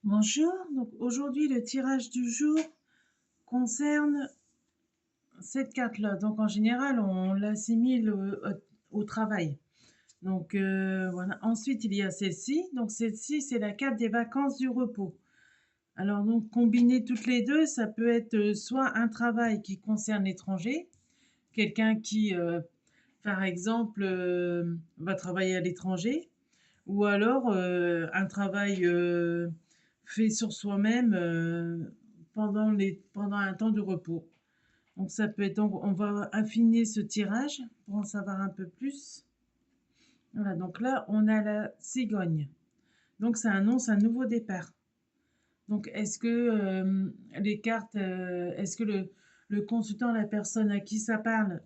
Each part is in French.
Bonjour, donc aujourd'hui le tirage du jour concerne cette carte-là. Donc en général on l'assimile au travail. Donc voilà. Ensuite il y a celle-ci. Donc celle-ci c'est la carte des vacances du repos. Alors donc combiner toutes les deux, ça peut être soit un travail qui concerne l'étranger, quelqu'un qui par exemple va travailler à l'étranger, ou alors un travail fait sur soi-même pendant un temps de repos. Donc ça peut être, donc on va affiner ce tirage pour en savoir un peu plus. Voilà, donc là on a la cigogne. Donc ça annonce un nouveau départ. Donc est-ce que les cartes, est-ce que le consultant, la personne à qui ça parle,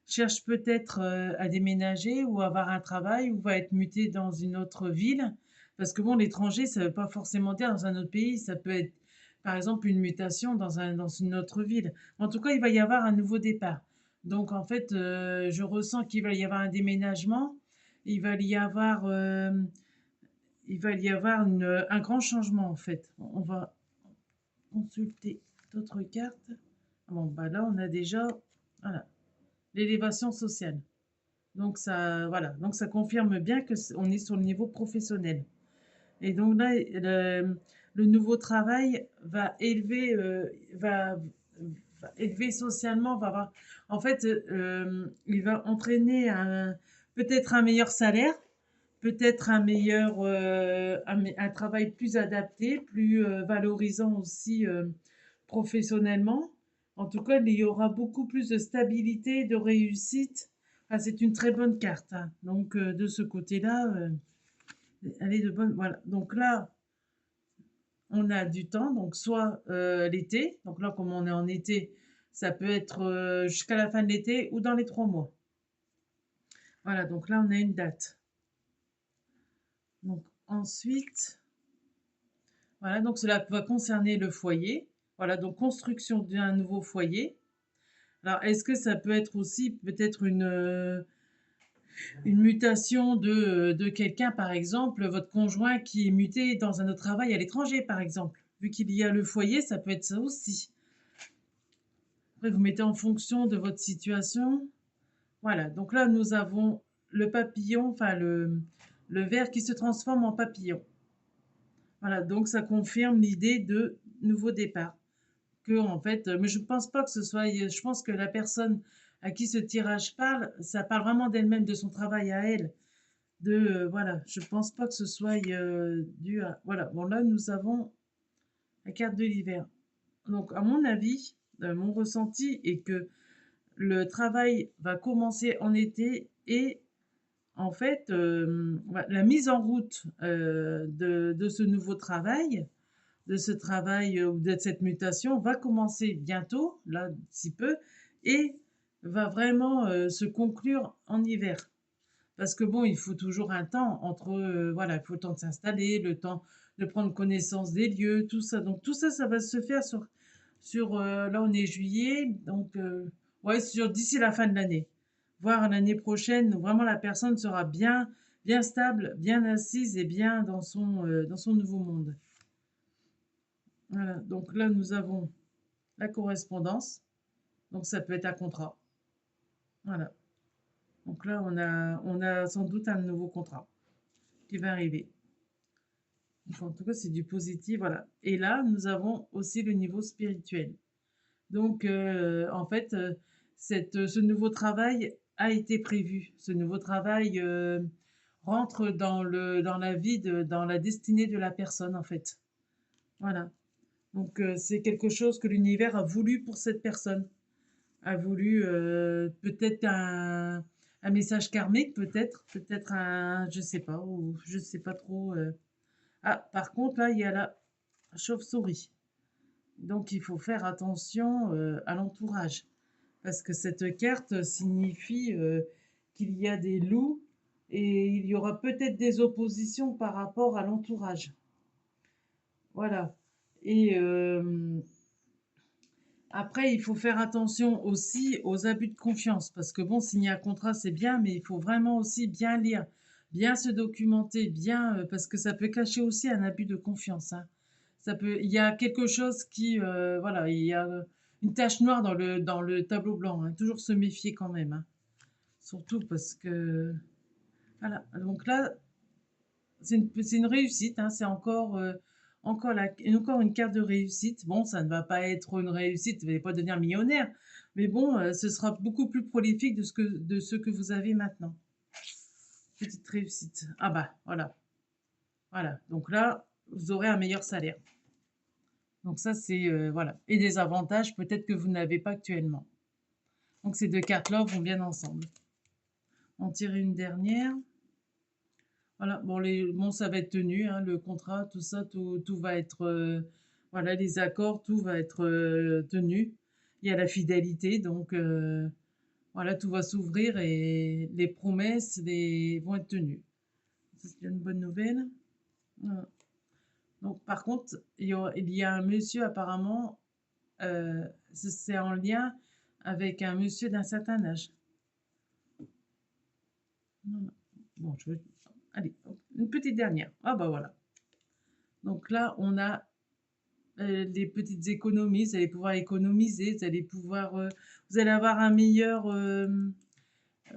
cherche peut-être à déménager ou à avoir un travail ou va être muté dans une autre ville? Parce que bon, l'étranger, ça ne veut pas forcément dire dans un autre pays, ça peut être par exemple une mutation dans une autre ville. En tout cas, il va y avoir un nouveau départ. Donc en fait, je ressens qu'il va y avoir un déménagement, il va y avoir, il va y avoir un grand changement en fait. On va consulter d'autres cartes. Bon, bah là, on a déjà, voilà, l'élévation sociale. Donc ça, voilà, donc ça confirme bien que on est sur le niveau professionnel. Et donc là, le nouveau travail va élever, va élever socialement, va avoir, en fait, il va entraîner peut-être un meilleur salaire, peut-être un travail plus adapté, plus valorisant aussi professionnellement. En tout cas, il y aura beaucoup plus de stabilité, de réussite. Enfin, c'est une très bonne carte, hein. Donc, de ce côté-là, elle est de bonne. Voilà. Donc là, on a du temps. Donc, soit l'été. Donc là, comme on est en été, ça peut être jusqu'à la fin de l'été ou dans les 3 mois. Voilà. Donc là, on a une date. Donc ensuite, voilà. Donc cela va concerner le foyer. Voilà. Donc construction d'un nouveau foyer. Alors, est-ce que ça peut être aussi peut-être une mutation de quelqu'un, par exemple, votre conjoint qui est muté dans un autre travail à l'étranger, par exemple. Vu qu'il y a le foyer, ça peut être ça aussi. Après, vous mettez en fonction de votre situation. Voilà, donc là, nous avons le papillon, enfin le ver qui se transforme en papillon. Voilà, donc ça confirme l'idée de nouveau départ. Que, en fait, mais je ne pense pas que ce soit, je pense que la personne à qui ce tirage parle, ça parle vraiment d'elle-même, de son travail à elle. Voilà, je pense pas que ce soit dû à. Voilà, bon là, nous avons la carte de l'hiver. Donc, à mon avis, mon ressenti est que le travail va commencer en été et en fait, la mise en route de ce nouveau travail, de ce travail ou de cette mutation va commencer bientôt, là, d'ici peu, et va vraiment se conclure en hiver. Parce que bon, il faut toujours un temps entre, voilà, il faut le temps de s'installer, le temps de prendre connaissance des lieux, tout ça. Donc tout ça, ça va se faire là on est juillet, donc ouais, d'ici la fin de l'année. Voire l'année prochaine, où vraiment la personne sera bien stable, bien assise et bien dans son nouveau monde. Voilà, donc là nous avons la correspondance, donc ça peut être un contrat. Voilà, donc là on a sans doute un nouveau contrat qui va arriver. Donc, en tout cas, c'est du positif, voilà. Et là, nous avons aussi le niveau spirituel. Donc, en fait, ce nouveau travail a été prévu. Ce nouveau travail rentre dans la vie, dans la destinée de la personne, en fait. Voilà. Donc, c'est quelque chose que l'univers a voulu pour cette personne. A voulu peut-être un message karmique, peut-être je sais pas, ou je sais pas trop. Ah, par contre, là, il y a la chauve-souris. Donc, il faut faire attention à l'entourage. Parce que cette carte signifie qu'il y a des loups et il y aura peut-être des oppositions par rapport à l'entourage. Voilà. Et après, il faut faire attention aussi aux abus de confiance. Parce que bon, signer un contrat, c'est bien, mais il faut vraiment aussi bien lire. bien se documenter, bien, parce que ça peut cacher aussi un abus de confiance, hein. Ça peut il y a quelque chose qui, voilà, il y a, une tache noire dans le tableau blanc, hein. Toujours se méfier quand même, hein. Surtout parce que voilà, donc là, c'est une réussite, hein, c'est encore, encore une carte de réussite. Bon, ça ne va pas être une réussite, vous n'allez pas devenir millionnaire, mais bon, ce sera beaucoup plus prolifique de ce que vous avez maintenant. Petite réussite. Ah bah, voilà, voilà. Donc là, vous aurez un meilleur salaire. Donc ça, c'est, voilà, et des avantages peut-être que vous n'avez pas actuellement. Donc ces 2 cartes-là vont bien ensemble. On tire une dernière. Voilà, bon, ça va être tenu, hein, le contrat, tout ça, tout va être, voilà, les accords, tout va être tenu. Il y a la fidélité, donc voilà, tout va s'ouvrir et les promesses vont être tenues. Ça, c'est une bonne nouvelle. Voilà. Donc, par contre, il y a un monsieur apparemment, c'est en lien avec un monsieur d'un certain âge. Voilà. Bon, allez, hop, une petite dernière. Ah bah voilà. Donc là, on a les petites économies, vous allez pouvoir économiser, vous allez avoir un meilleur,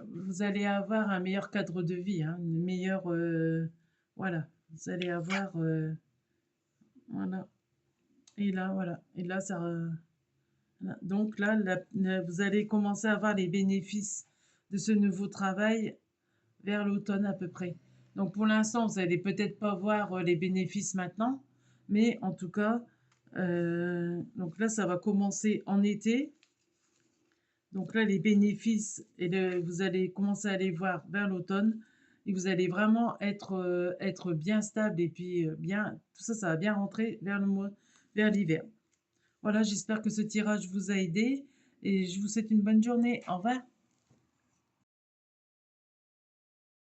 vous allez avoir un meilleur cadre de vie, hein, une meilleure, voilà, vous allez avoir, voilà, et là, voilà, et là, ça, voilà. Donc là, vous allez commencer à avoir les bénéfices de ce nouveau travail vers l'automne à peu près. Donc pour l'instant, vous allez peut-être pas voir les bénéfices maintenant, mais en tout cas, donc là, ça va commencer en été. Donc là, les bénéfices, vous allez commencer à les voir vers l'automne et vous allez vraiment être bien stable et puis bien, tout ça, ça va bien rentrer vers l'hiver. Voilà, j'espère que ce tirage vous a aidé et je vous souhaite une bonne journée. Au revoir.